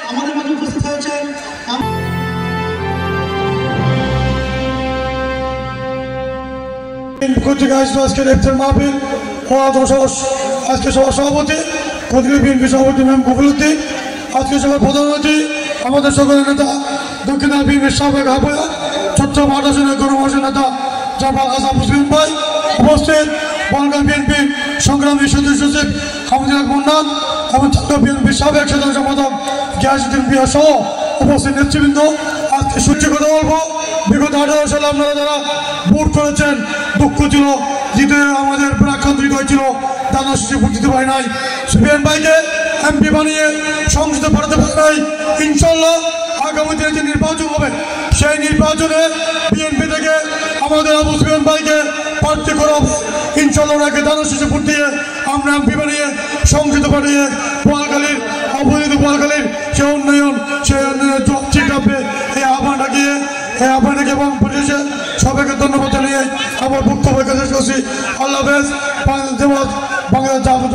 আমাদের মাঝে উপস্থিত হয়েছেন আজকের ইফতার মাহফিল আজকে সবার সভাপতি ক্ষত্রিয় বিএনপি সভাপতি ম্যাম কফিলউদ্দিন, আজকে সবার প্রধান অতিথি আমাদের সকলের নেতা দক্ষিণ বিএনপির সাবেক আহ্বায়ক চট্টগ্রাম ৮ আসনের গণমানুষের নেতা জাফর হাসান মুসলিম ভাই, উপস্থিত বনগাঁ বিএনপির সংগ্রামী সদস্য সচিব হামিদুল মন্নান এবং চট্টগ্রাম বিএনপির সাবেক সাধারণ সম্পাদক গিয়াসউদ্দিন বিয়া সহ উপস্থিত নেতৃবৃন্দ। আজকে সূর্য কথা বলবো, বিগত 18 সালে আপনারা যারা ভোট করেছেন, দুঃখ ছিল জিতে আমাদের প্রাক্তন হৃদয় ছিল দানা শিশু ভোট দিতে পারে নাই, সুফিয়ান ভাইকে এমপি বানিয়ে সংসদে পাঠাতে পারে নাই। ইনশাল্লাহ আগামী দিনে যে নির্বাচন হবে সেই নির্বাচনে বিএনপি থেকে আমাদের আবু সুফিয়ান ভাইকে প্রার্থী করা হবে। ইনশাল্লাহ ওনাকে দানা শিশু ভোট দিয়ে আমরা এমপি বানিয়ে সংসদে পাঠিয়ে বোয়ালখালীর অবহেলিত বোয়ালখালীর সে উন্নয়নের ঠিক রাখবে এই আহ্বান ডাকিয়ে এবং পরিশেষে সবাইকে ধন্যবাদ জানিয়ে আমার বক্তব্য শেষ করছি। আল্লাহ হাফেজ। বাংলাদেশ জামাত বাংলাদেশ জামাত